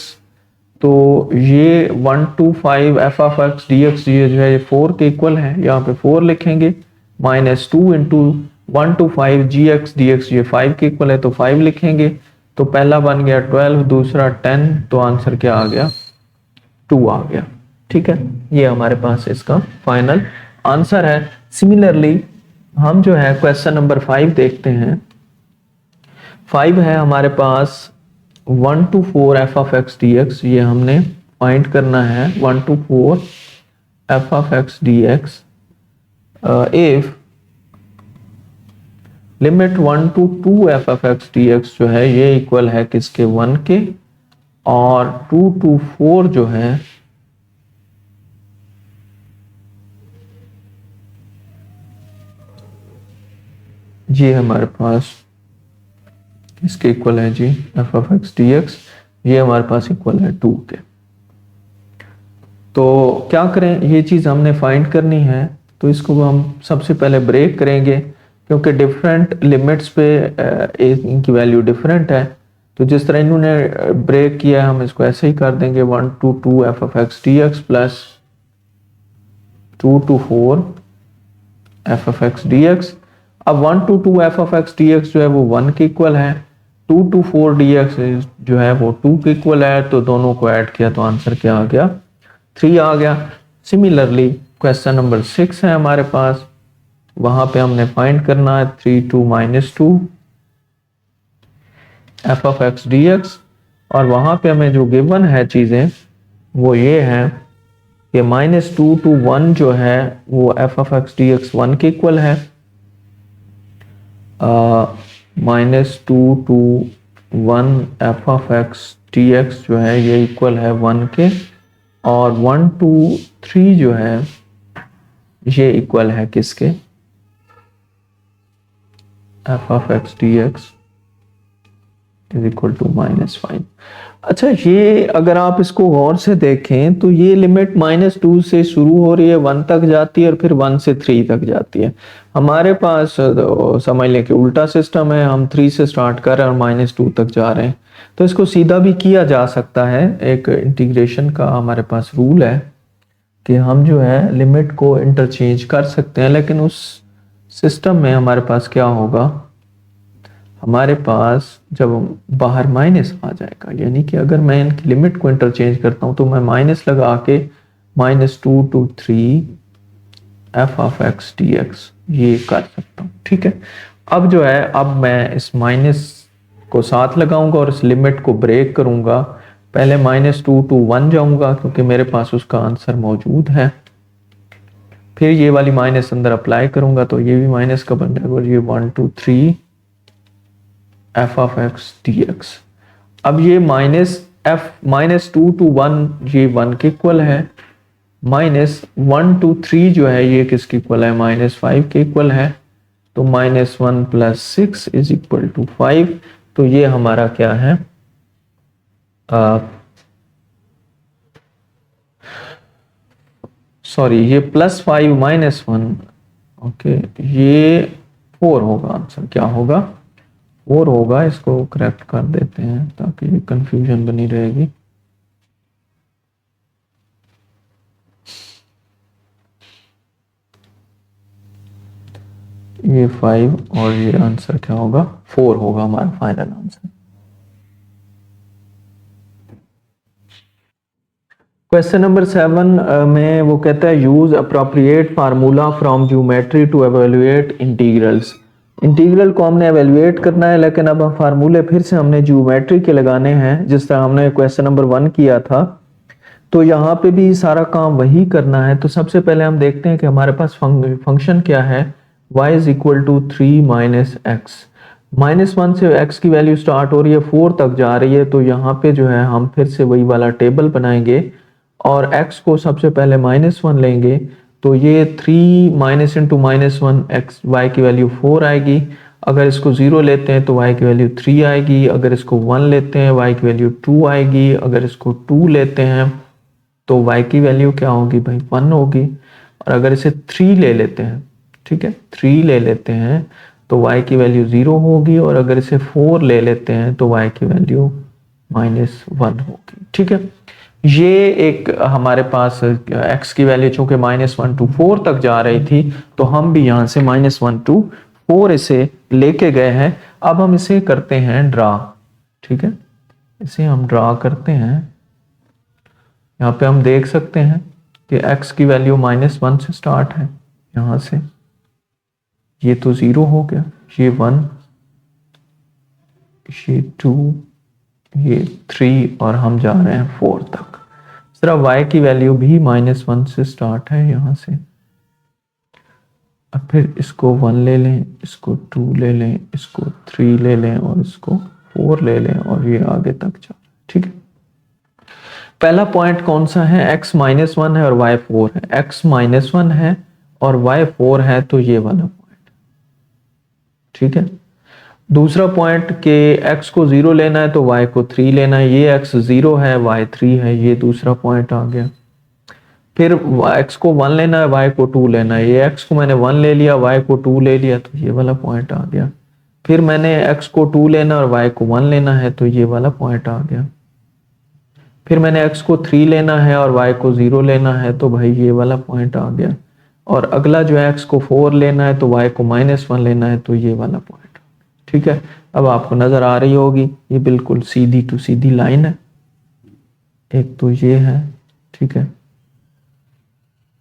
तो ये 1 to 5 f of x dx ये जो है 4 के इक्वल है, यहाँ पे 4 लिखेंगे minus 2 into 1 to 5 gx dx ये 5 के इक्वल है तो 5 लिखेंगे। तो पहला बन गया 12, दूसरा 10, तो आंसर क्या आ गया, 2 आ गया। ठीक है, ये हमारे पास इसका फाइनल आंसर है। सिमिलरली हम जो है क्वेश्चन नंबर 5 देखते हैं। 5 है हमारे पास 1 to 4 f of x dx, ये हमने फाइंड करना है 1 to 4 f of x dx if limit 1 to 2 f of x dx जो है ये इक्वल है किसके, 1 के, और 2 to 4 जो है ये हमारे पास इसके इक्वल है जी f of x dx, ये हमारे पास इक्वल है 2 के। तो क्या करें, ये चीज़ हमने फाइंड करनी है। तो इसको हम सबसे पहले ब्रेक करेंगे क्योंकि डिफरेंट लिमिट्स पे इनकी वैल्यू डिफरेंट है। तो जिस तरह इन्होंने ब्रेक किया हम इसको ऐसे ही कर देंगे 1 to 2 f of x dx plus 2 to 4 f of x dx। अब 1 to 2 f of x dx जो है वो 1 के इक्वल है, 2 to 4 dx जो है वो 2 के इक्वल है। तो दोनों को ऐड किया तो आंसर क्या आ गया, 3 आ गया। सिमिलरली क्वेश्चन नंबर 6 है हमारे पास, वहां पे हमने फाइंड करना है 3 to -2 f of x dx, और वहां पे हमें जो गिवन है चीजें वो ये है कि -2 to 1 जो है वो f of x dx 1 के इक्वल है, -2 to 1 f of x dx जो है ये इक्वल है 1 के, और 1 to 3 जो है ये इक्वल है किसके, f of x dx is equal to -5। अच्छा, ये अगर आप इसको गौर से देखें तो ये लिमिट -2 से शुरू हो रही है, 1 तक जाती है और फिर 1 से 3 तक जाती है। हमारे पास समझ लें कि उल्टा सिस्टम है, हम 3 से स्टार्ट कर रहे हैं और -2 तक जा रहे हैं। तो इसको सीधा भी किया जा सकता है। एक इंटीग्रेशन का हमारे पास रूल है कि हम जो है लिमिट को इंटरचेंज कर सकते हैं, लेकिन उस सिस्टम में हमारे पास क्या होगा, हमारे पास जब बाहर माइनस आ जाएगा, यानी कि अगर मैं इनकी लिमिट को इंटरचेंज करता हूं तो मैं माइनस लगा के -2 to 3 f of x dx ये कर सकता हूं। ठीक है, अब जो है, अब मैं इस माइनस को साथ लगाऊंगा और इस लिमिट को ब्रेक करूंगा। पहले -2 to 1 जाऊंगा क्योंकि मेरे पास उसका आंसर मौजूद है, फिर ये वाली माइनस अंदर अप्लाई करूंगा तो ये भी माइनस का बन जाएगा और ये 1 to 3 f of x dx। अब ये -2 to 1 ये 1 के इक्वल है, -1 to 3 जो है ये किसके इक्वल है, -5 के इक्वल है। तो -1 + 6 इज इक्वल टू 5। तो ये हमारा क्या है, सॉरी, ये +5 -1, ओके, ये 4 होगा। आंसर क्या होगा, 4 होगा। इसको करेक्ट कर देते हैं ताकि कंफ्यूजन बनी रहेगी। ये 5 और ये आंसर क्या होगा, 4 होगा हमारा फाइनल आंसर। क्वेश्चन नंबर 7 में वो कहता है use appropriate formula from geometry to evaluate integrals. Integral को हमने एवेल्युएट करना है, लेकिन अब हम फार्मूले फिर से हमने ज्योमेट्री के लगाने हैं, जिस तरह हमने क्वेश्चन नंबर 1 किया था। तो यहाँ पे भी सारा काम वही करना है। तो सबसे पहले हम देखते हैं कि हमारे पास फंक्शन क्या है, y is equal to 3 - x। -1 से x की वैल्यू स्टार्ट हो रही है, 4 तक जा रही है। तो यहाँ पे जो है हम फिर से वही वाला टेबल बनाएंगे और x को सबसे पहले -1 लेंगे। तो ये 3 माइनस इंटू -1 x y की वैल्यू 4 आएगी। अगर इसको 0 लेते हैं तो y की वैल्यू 3 आएगी। अगर इसको 1 लेते हैं y की वैल्यू 2 आएगी। अगर इसको 2 लेते हैं तो y की वैल्यू क्या होगी भाई, 1 होगी। और अगर इसे 3 ले लेते हैं, ठीक है, 3 ले लेते हैं तो y की वैल्यू 0 होगी। और अगर इसे 4 ले लेते हैं तो y की वैल्यू -1 होगी। ठीक है, ये एक हमारे पास x की वैल्यू चूंकि -1 to 4 तक जा रही थी, तो हम भी यहाँ से -1 to 4 इसे लेके गए हैं। अब हम इसे करते हैं ड्रा। ठीक है, इसे हम ड्रा करते हैं। यहाँ पे हम देख सकते हैं कि x की वैल्यू -1 से स्टार्ट है, यहाँ से ये तो 0 हो गया, ये 1, ये 2, ये 3 और हम जा रहे हैं 4 तक। सिर्फ y की वैल्यू भी -1 से स्टार्ट है यहाँ से। अब फिर इसको 1 ले लें, इसको 2 ले लें, इसको 3 ले लें और इसको 4 ले लें और ये आगे तक जा। ठीक है, पहला पॉइंट कौन सा है, x -1 है और y 4 है। x -1 है और y 4 है, तो ये वाला पॉइंट। ठीक है, दूसरा पॉइंट के x को 0 लेना है तो y को 3 लेना है। ये x 0 है, y 3 है, ये दूसरा पॉइंट आ गया। फिर x को 1 लेना है, y को 2 लेना है। ये x को मैंने 1 ले लिया, y को 2 ले लिया, तो ये वाला पॉइंट आ गया। फिर मैंने x को 2 लेना और y को 1 लेना है, तो ये वाला पॉइंट आ गया। फिर मैंने x को 3 लेना है और y को 0 लेना है, तो भाई ये वाला पॉइंट आ गया। और अगला जो है x को 4 लेना है तो y को -1 लेना है, तो ये वाला पॉइंट। ठीक है, अब आपको नजर आ रही होगी ये बिल्कुल सीधी टू सीधी लाइन है। एक तो ये है, ठीक है,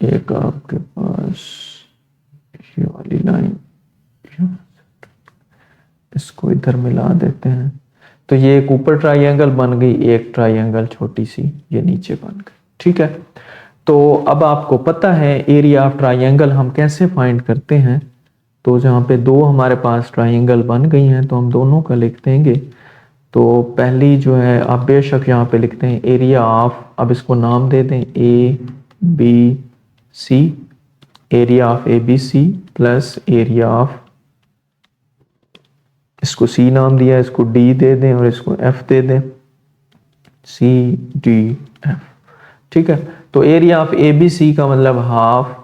एक आपके पास ये वाली लाइन, इसको इधर मिला देते हैं तो ये एक ऊपर ट्राइंगल बन गई, एक ट्राइंगल छोटी सी ये नीचे बन गई। ठीक है, तो अब आपको पता है एरिया ऑफ ट्राइंगल हम कैसे फाइंड करते हैं। तो जहाँ पे दो हमारे पास ट्राइंगल बन गई हैं तो हम दोनों का लिख देंगे। तो पहली जो है आप बेशक यहाँ पे लिखते हैं एरिया ऑफ, अब इसको नाम दे दें ABC, area of ABC plus area of इसको सी नाम दिया, इसको डी दे दें और इसको एफ दे दें, सी डी एफ। ठीक है, तो area of A B C का मतलब हाफ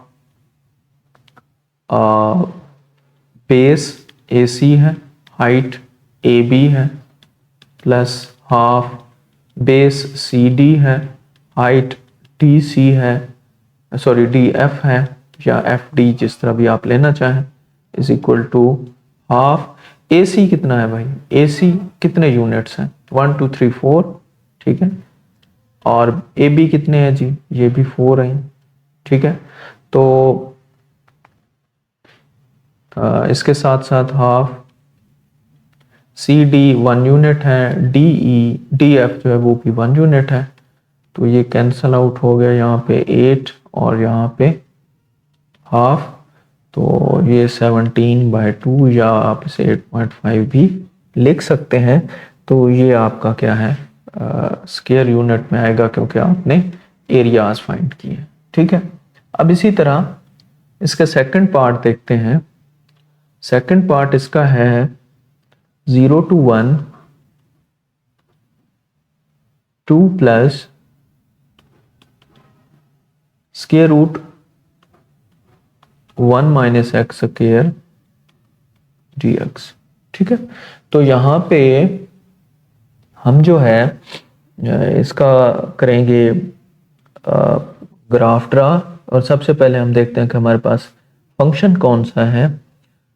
बेस ए सी है, हाइट ए बी है, plus half base C D है, हाइट डी सी है, सॉरी डी एफ है या एफ डी, जिस तरह भी आप लेना चाहें, इज इक्वल टू हाफ ए सी कितना है भाई, ए सी कितने यूनिट्स हैं, 1 2 3 4, ठीक है, और ए बी कितने हैं जी, ये भी 4 हैं, ठीक है। तो इसके साथ साथ हाफ सी डी 1 यूनिट है, डी ई डी एफ जो है वो भी 1 यूनिट है, तो ये कैंसल आउट हो गया, यहाँ पे 8 और यहाँ पे हाफ, तो ये 17/2 या आप इसे 8.5 भी लिख सकते हैं। तो ये आपका क्या है, स्क्वायर यूनिट में आएगा क्योंकि आपने एरियाज फाइंड किए। ठीक है, अब इसी तरह इसका सेकंड पार्ट देखते हैं। सेकंड पार्ट इसका है 0 to 1 2 plus square root 1 minus x square dx। ठीक है, तो यहाँ पे हम जो है इसका करेंगे ग्राफ ड्रा, और सबसे पहले हम देखते हैं कि हमारे पास फंक्शन कौन सा है।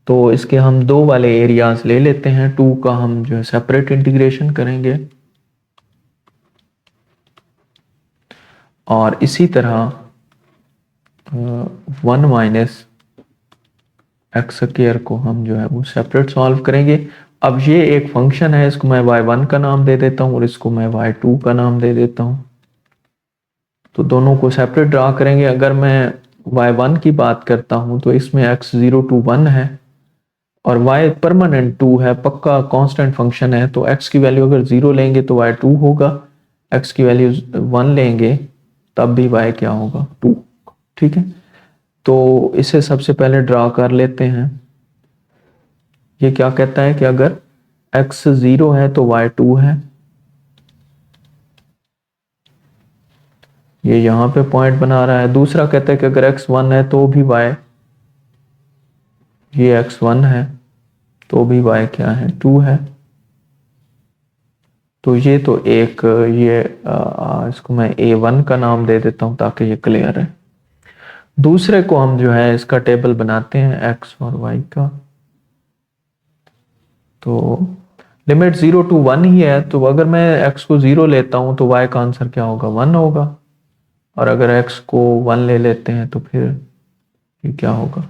तो इसके हम दो वाले एरियाज ले लेते हैं, 2 का हम जो है सेपरेट इंटीग्रेशन करेंगे, और इसी तरह 1 माइनस एक्स स्क्वायर को हम जो है वो सेपरेट सॉल्व करेंगे। अब ये एक फंक्शन है, इसको मैं y1 का नाम दे देता हूँ और इसको मैं y2 का नाम दे देता हूँ। तो दोनों को सेपरेट ड्रा करेंगे। अगर मैं y1 की बात करता हूँ तो इसमें x 0 to 1 है और y परमानेंट 2 है, पक्का कांस्टेंट फंक्शन है। तो x की वैल्यू अगर 0 लेंगे तो y 2 होगा, x की वैल्यू 1 लेंगे तब भी y क्या होगा, 2। ठीक है, तो इसे सबसे पहले ड्रा कर लेते हैं। ये क्या कहता है कि अगर x 0 है तो y 2 है, ये यहाँ पे पॉइंट बना रहा है। दूसरा कहता है कि अगर x 1 है तो भी y, ये x 1 है तो भी y क्या है, 2 है। तो ये तो एक ये इसको मैं a1 का नाम दे देता हूँ ताकि ये क्लियर है। दूसरे को हम जो है इसका टेबल बनाते हैं x और y का। तो लिमिट 0 to 1 ही है, तो अगर मैं x को 0 लेता हूं तो y का आंसर क्या होगा, 1 होगा, और अगर x को 1 ले लेते हैं तो फिर ये क्या होगा,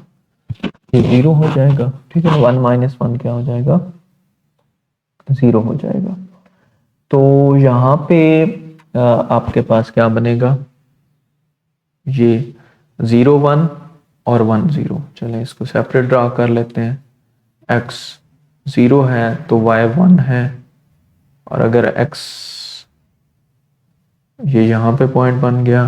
ये 0 हो जाएगा। ठीक है, 1 माइनस 1 क्या हो जाएगा, 0 हो जाएगा। तो यहाँ पे आपके पास क्या बनेगा, ये 0 1 और 1 0। चलें इसको सेपरेट ड्रा कर लेते हैं। x 0 है तो y 1 है, और अगर x ये यहाँ पे पॉइंट बन गया,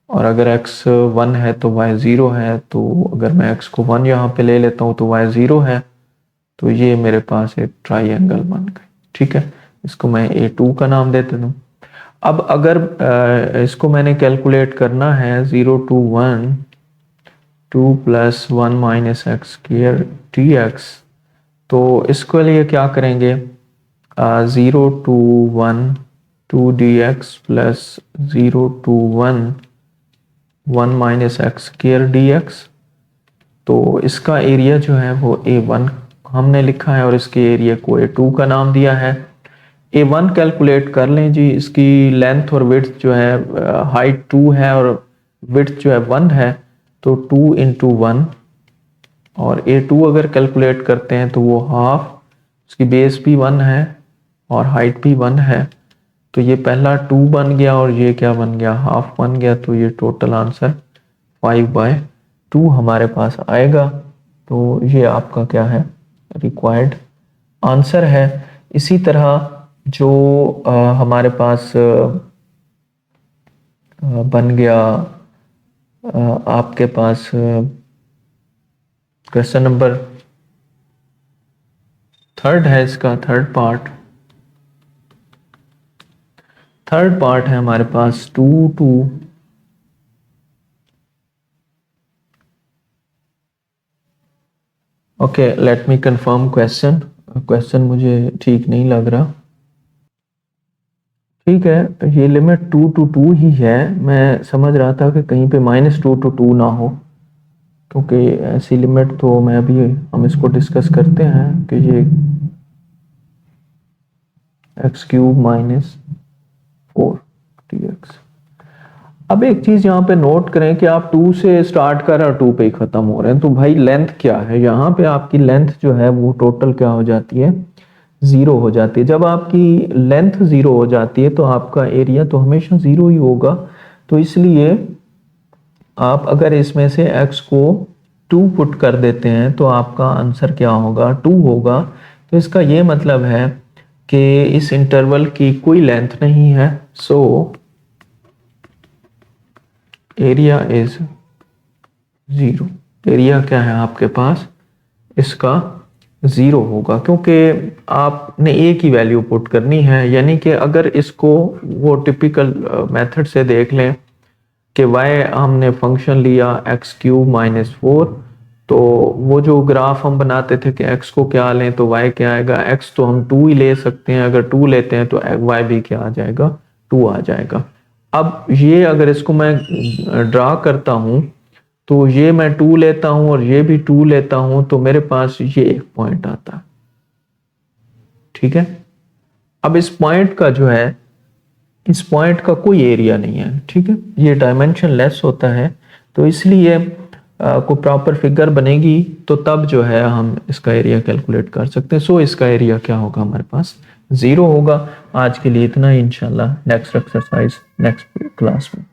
और अगर x 1 है तो y 0 है। तो अगर मैं x को 1 यहाँ पे ले लेता हूँ तो y 0 है, तो ये मेरे पास एक ट्राइंगल बन गई। ठीक है, इसको मैं a2 का नाम दे देता हूँ। अब अगर इसको मैंने कैलकुलेट करना है 0 to 1 2 plus 1 minus x square dx, तो इसके लिए क्या करेंगे, 0 to 1 2 dx plus 0 to 1 1 minus x square dx। तो इसका एरिया जो है वो a1 हमने लिखा है और इसके एरिया को a2 का नाम दिया है। a1 कैलकुलेट कर लें जी, इसकी लेंथ और विड्थ जो है, हाइट 2 है और विड्थ जो है 1 है, तो 2 इंटू 1, और a2 अगर कैलकुलेट करते हैं तो वो हाफ, उसकी बेस भी 1 है और हाइट भी 1 है। तो ये पहला 2 बन गया और ये क्या बन गया, हाफ बन गया। तो ये टोटल आंसर 5/2 हमारे पास आएगा। तो ये आपका क्या है, रिक्वायर्ड आंसर है। इसी तरह जो हमारे पास बन गया आपके पास क्वेश्चन नंबर थर्ड है इसका थर्ड पार्ट है हमारे पास 2 2। Okay, let me confirm question मुझे ठीक नहीं लग रहा। ठीक है, ये लिमिट 2 to 2 ही है। मैं समझ रहा था कि कहीं पे -2 to 2 ना हो, क्योंकि ऐसी लिमिट तो मैं अभी हम इसको डिस्कस करते हैं कि ये x³ - 4 dx। अब एक चीज यहाँ पे नोट करें कि आप 2 से स्टार्ट कर और 2 पे ही खत्म हो रहे हैं, तो भाई लेंथ क्या है यहाँ पे? आपकी लेंथ जो है वो टोटल क्या हो जाती है? 0 हो जाती है। जब आपकी लेंथ 0 हो जाती है तो आपका एरिया तो हमेशा 0 ही होगा। तो इसलिए आप अगर इसमें से x को 2 पुट कर देते हैं तो आपका आंसर क्या होगा? 2 होगा। तो इसका ये मतलब है कि इस इंटरवल की कोई लेंथ नहीं है। So area is 0। एरिया क्या है आपके पास? इसका 0 होगा, क्योंकि आपने एक ही वैल्यू पुट करनी है। यानी कि अगर इसको वो टिपिकल मेथड से देख लें कि y हमने फंक्शन लिया x³ - 4, तो वो जो ग्राफ हम बनाते थे कि x को क्या लें तो y क्या आएगा? x तो हम 2 ही ले सकते हैं, अगर 2 लेते हैं तो y भी क्या आ जाएगा? 2 आ जाएगा। अब ये अगर इसको मैं ड्रा करता हूं तो ये मैं 2 लेता हूं और ये भी 2 लेता हूं, तो मेरे पास ये एक पॉइंट आता है। ठीक है, अब इस पॉइंट का जो है, इस पॉइंट का कोई एरिया नहीं है। ठीक है, ये डायमेंशन लेस होता है, तो इसलिए को प्रॉपर फिगर बनेगी तो तब जो है हम इसका एरिया कैलकुलेट कर सकते हैं। सो इसका एरिया क्या होगा? हमारे पास 0 होगा। आज के लिए इतना ही, इंशाल्लाह नेक्स्ट एक्सरसाइज नेक्स्ट क्लास में।